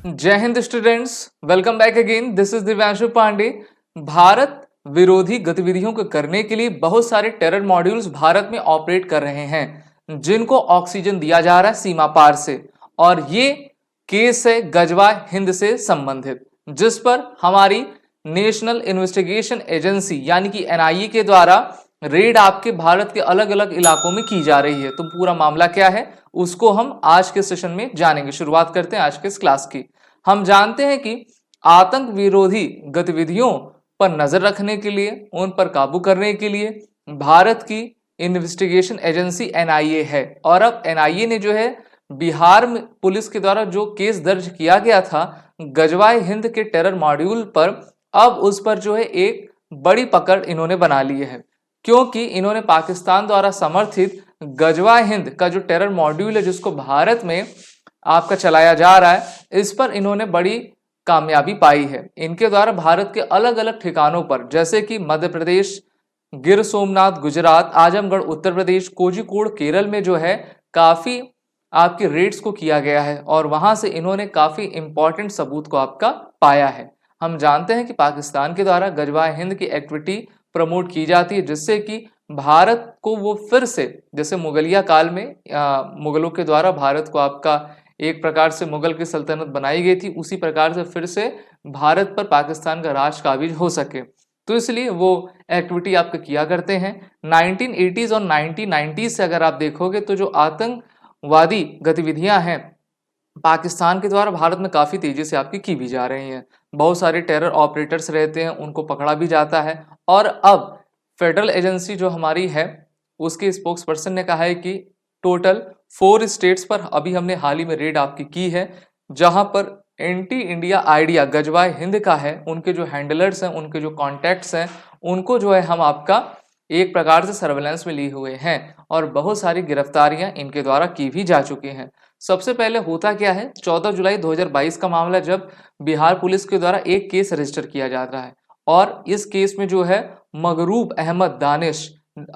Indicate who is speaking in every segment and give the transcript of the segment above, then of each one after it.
Speaker 1: जय हिंद students, welcome back again. This is Divyanshu Pandey. Bharat विरोधी गतिविधियों को करने के लिए बहुत सारे टेरर मॉड्यूल्स भारत में ऑपरेट कर रहे हैं, जिनको ऑक्सीजन दिया जा रहा है सीमा पार से। और ये केस है गजवा हिंद से संबंधित, जिस पर हमारी नेशनल इन्वेस्टिगेशन एजेंसी यानी कि एनआईए के द्वारा रेड आपके भारत के अलग अलग इलाकों में की जा रही है। तो पूरा मामला क्या है उसको हम आज के सेशन में जानेंगे। शुरुआत करते हैं आज के इस क्लास की। हम जानते हैं कि आतंक विरोधी गतिविधियों पर नजर रखने के लिए, उन पर काबू करने के लिए भारत की इन्वेस्टिगेशन एजेंसी एनआईए है। और अब एनआईए ने जो है बिहार में पुलिस के द्वारा जो केस दर्ज किया गया था गजवाए हिंद के टेरर मॉड्यूल पर, अब उस पर जो है एक बड़ी पकड़ इन्होंने बना ली है, क्योंकि इन्होंने पाकिस्तान द्वारा समर्थित गजवा हिंद का जो टेरर मॉड्यूल है जिसको भारत में आपका चलाया जा रहा है, इस पर इन्होंने बड़ी कामयाबी पाई है। इनके द्वारा भारत के अलग अलग ठिकानों पर, जैसे कि मध्य प्रदेश, गिर सोमनाथ गुजरात, आजमगढ़ उत्तर प्रदेश, कोझिकोड केरल में जो है काफी आपके रेड्स को किया गया है और वहां से इन्होंने काफी इंपॉर्टेंट सबूत को आपका पाया है। हम जानते हैं कि पाकिस्तान के द्वारा गजवा हिंद की एक्टिविटी प्रमोट की जाती है, जिससे कि भारत को वो फिर से, जैसे मुगलिया काल में मुगलों के द्वारा भारत को आपका एक प्रकार से मुगल की सल्तनत बनाई गई थी, उसी प्रकार से फिर से भारत पर पाकिस्तान का राज काबिज हो सके। तो इसलिए वो एक्टिविटी आपका किया करते हैं। 1980s और 1990s से अगर आप देखोगे तो जो आतंकवादी गतिविधियां हैं पाकिस्तान के द्वारा भारत में काफी तेजी से आपकी की भी जा रही हैं। बहुत सारे टेरर ऑपरेटर्स रहते हैं, उनको पकड़ा भी जाता है। और अब फेडरल एजेंसी जो हमारी है उसके स्पोक्स पर्सन ने कहा है कि टोटल 4 स्टेट्स पर अभी हमने हाल ही में रेड आपकी की है, जहां पर एंटी इंडिया आइडिया गजवा हिंद का है, उनके जो हैंडलर्स हैं, उनके जो कॉन्टैक्ट्स हैं, उनको जो है हम आपका एक प्रकार से सर्वेलेंस में लिए हुए हैं और बहुत सारी गिरफ्तारियां इनके द्वारा की भी जा चुकी हैं। सबसे पहले होता क्या है, 14 जुलाई 2022 का मामला, जब बिहार पुलिस के द्वारा एक केस रजिस्टर किया जाता है और इस केस में जो है मगरूब अहमद दानिश,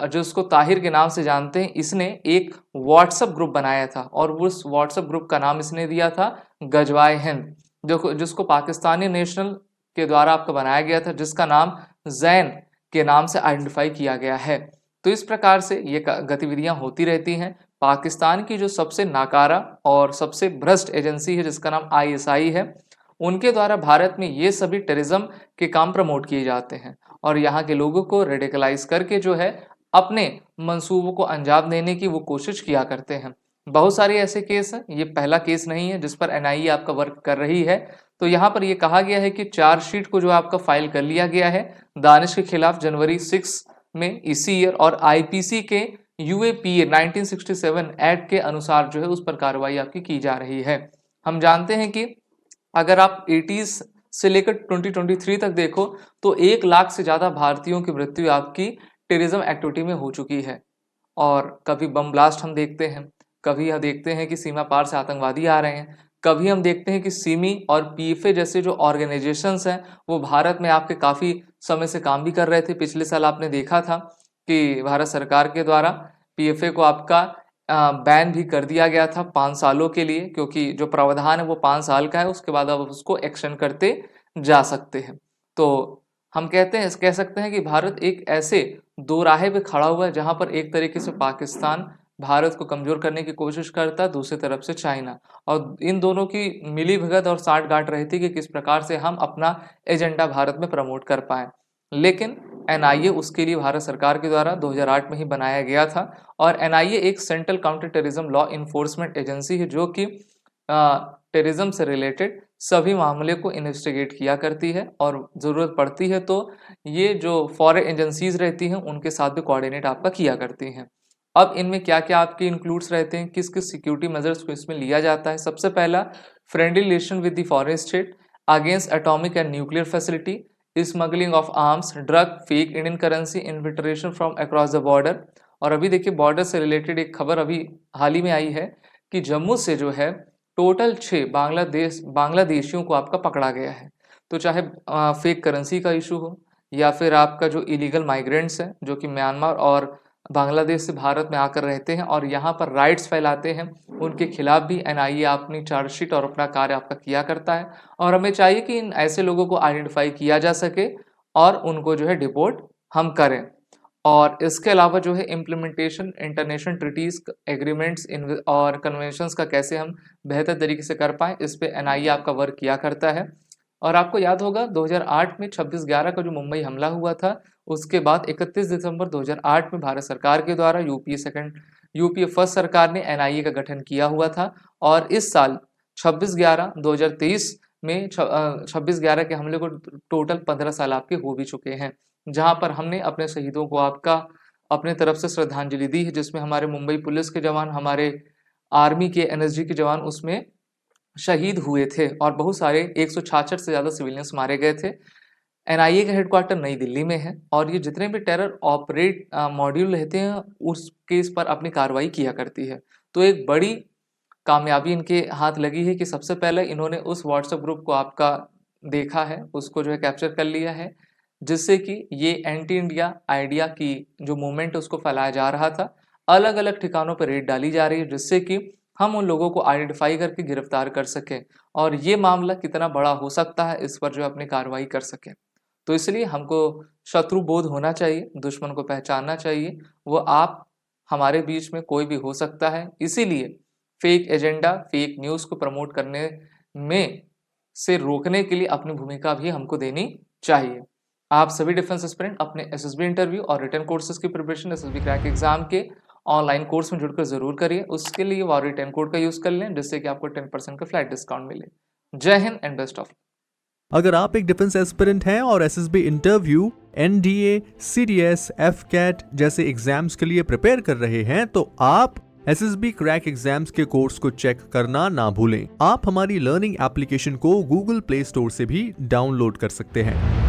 Speaker 1: जिसको ताहिर के नाम से जानते हैं, इसने एक व्हाट्सएप ग्रुप बनाया था और उस व्हाट्सएप ग्रुप का नाम इसने दिया था गजवाए हिंद, जो जिसको पाकिस्तानी नेशनल के द्वारा आपका बनाया गया था, जिसका नाम जैन के नाम से आइडेंटिफाई किया गया है। तो इस प्रकार से ये गतिविधियां होती रहती हैं। पाकिस्तान की जो सबसे नाकारा और सबसे भ्रष्ट एजेंसी है जिसका नाम आईएसआई है, उनके द्वारा भारत में ये सभी टेररिज्म के काम प्रमोट किए जाते हैं और यहाँ के लोगों को रेडिकलाइज करके जो है अपने मंसूबों को अंजाम देने की वो कोशिश किया करते हैं। बहुत सारे ऐसे केस हैं, ये पहला केस नहीं है जिस पर एनआईए आपका वर्क कर रही है। तो यहाँ पर ये कहा गया है कि चार्जशीट को जो आपका फाइल कर लिया गया है दानिश के खिलाफ जनवरी 6 में इसी ईयर, और आईपीसी के यूएपीए 1967 एक्ट के अनुसार जो है उस पर कार्रवाई आपकी की जा रही है। हम जानते हैं कि अगर आप 80s से लेकर 2023 तक देखो तो 1 लाख से ज्यादा भारतीयों की मृत्यु आपकी टेररिज्म एक्टिविटी में हो चुकी है। और कभी बम ब्लास्ट हम देखते हैं, कभी हम देखते हैं कि सीमा पार से आतंकवादी आ रहे हैं, कभी हम देखते हैं कि सिमी और पीएफए जैसे जो ऑर्गेनाइजेशंस हैं वो भारत में आपके काफी समय से काम भी कर रहे थे। पिछले साल आपने देखा था कि भारत सरकार के द्वारा पीएफए को आपका बैन भी कर दिया गया था 5 सालों के लिए, क्योंकि जो प्रावधान है वो 5 साल का है, उसके बाद आप उसको एक्शन करते जा सकते हैं। तो हम कह सकते हैं कि भारत एक ऐसे दो राहे पे खड़ा हुआ है जहां पर एक तरीके से पाकिस्तान भारत को कमजोर करने की कोशिश करता है, दूसरी तरफ से चाइना, और इन दोनों की मिली भगत और साठगांठ रहती कि किस प्रकार से हम अपना एजेंडा भारत में प्रमोट कर पाए। लेकिन एनआईए उसके लिए भारत सरकार के द्वारा 2008 में ही बनाया गया था और एनआईए एक central counter terrorism law enforcement agency है जो कि टेररिज्म से रिलेटेड सभी मामले को इन्वेस्टिगेट किया करती है और ज़रूरत पड़ती है तो ये जो फॉरेन एजेंसीज रहती हैं उनके साथ भी कोऑर्डिनेट आपका किया करती हैं। अब इनमें क्या क्या आपके इंक्लूड्स रहते हैं, किस किस सिक्योरिटी मेजर्स को इसमें लिया जाता है। सबसे पहला, friendly relation with the foreign state against atomic and nuclear facility, smuggling of arms, drug, fake Indian currency, infiltration from across the border. और अभी देखिए बॉर्डर से रिलेटेड एक खबर अभी हाल ही में आई है कि जम्मू से जो है टोटल 6 बांग्लादेशियों को आपका पकड़ा गया है। तो चाहे फेक करेंसी का इशू हो या फिर आपका जो इलीगल माइग्रेंट्स हैं जो कि म्यांमार और बांग्लादेश से भारत में आकर रहते हैं और यहाँ पर राइट्स फैलाते हैं, उनके खिलाफ भी एनआईए अपनी चार्जशीट और अपना कार्य आपका किया करता है। और हमें चाहिए कि इन ऐसे लोगों को आइडेंटिफाई किया जा सके और उनको जो है डिपोर्ट हम करें। और इसके अलावा जो है इम्प्लीमेंटेशन इंटरनेशनल ट्रीटीज, एग्रीमेंट्स और कन्वेंशंस का कैसे हम बेहतर तरीके से कर पाएँ, इस पे एनआईए आपका वर्क किया करता है। और आपको याद होगा 2008 में 26/11 का जो मुंबई हमला हुआ था, उसके बाद 31 दिसंबर 2008 में भारत सरकार के द्वारा यूपीए फर्स्ट सरकार ने एनआईए का गठन किया हुआ था। और इस साल 26/11/2023 में 26/11 के हमले को टोटल 15 साल आपके हो भी चुके हैं, जहां पर हमने अपने शहीदों को आपका अपने तरफ से श्रद्धांजलि दी है, जिसमें हमारे मुंबई पुलिस के जवान, हमारे आर्मी के, एनएसजी के जवान उसमें शहीद हुए थे और बहुत सारे 166 से ज़्यादा सिविलियंस मारे गए थे। एनआईए का हेडक्वार्टर नई दिल्ली में है और ये जितने भी टेरर ऑपरेट मॉड्यूल रहते हैं उस केस पर अपनी कार्रवाई किया करती है। तो एक बड़ी कामयाबी इनके हाथ लगी है कि सबसे पहले इन्होंने उस व्हाट्सएप ग्रुप को आपका देखा है, उसको जो है कैप्चर कर लिया है, जिससे कि ये एंटी इंडिया आइडिया की जो मूवमेंट है उसको फैलाया जा रहा था। अलग अलग ठिकानों पर रेड डाली जा रही है, जिससे कि हम उन लोगों को आइडेंटिफाई करके गिरफ्तार कर सकें और ये मामला कितना बड़ा हो सकता है इस पर जो अपनी कार्रवाई कर सकें। तो इसलिए हमको शत्रु बोध होना चाहिए, दुश्मन को पहचानना चाहिए, वो आप हमारे बीच में कोई भी हो सकता है। इसीलिए फेक एजेंडा, फेक न्यूज़ को प्रमोट करने में से रोकने के लिए अपनी भूमिका भी हमको देनी चाहिए। आप सभी डिफेंस एस्पिरेंट अपने एसएसबी इंटरव्यू और रिटन कोर्सेज की प्रिपरेशन एसएसबी क्रैक एग्जाम के ऑनलाइन कोर्स में जुड़कर जरूर करिए। उसके लिए वॉरियर 10 कोड का यूज कर लें, जिससे कि आपको 10% का फ्लैट डिस्काउंट मिले। जय हिंद एंड बेस्ट ऑफ।
Speaker 2: अगर आप एक डिफेंस एस्पिरेंट हैं और SSB interview, NDA, CDS, AFCAT जैसे एग्जाम्स के लिए प्रिपेयर कर रहे हैं तो आप एसएसबी क्रैक एग्जाम्स के कोर्स को चेक करना ना भूलें। आप हमारी लर्निंग एप्लीकेशन को गूगल प्ले स्टोर से भी डाउनलोड कर सकते हैं।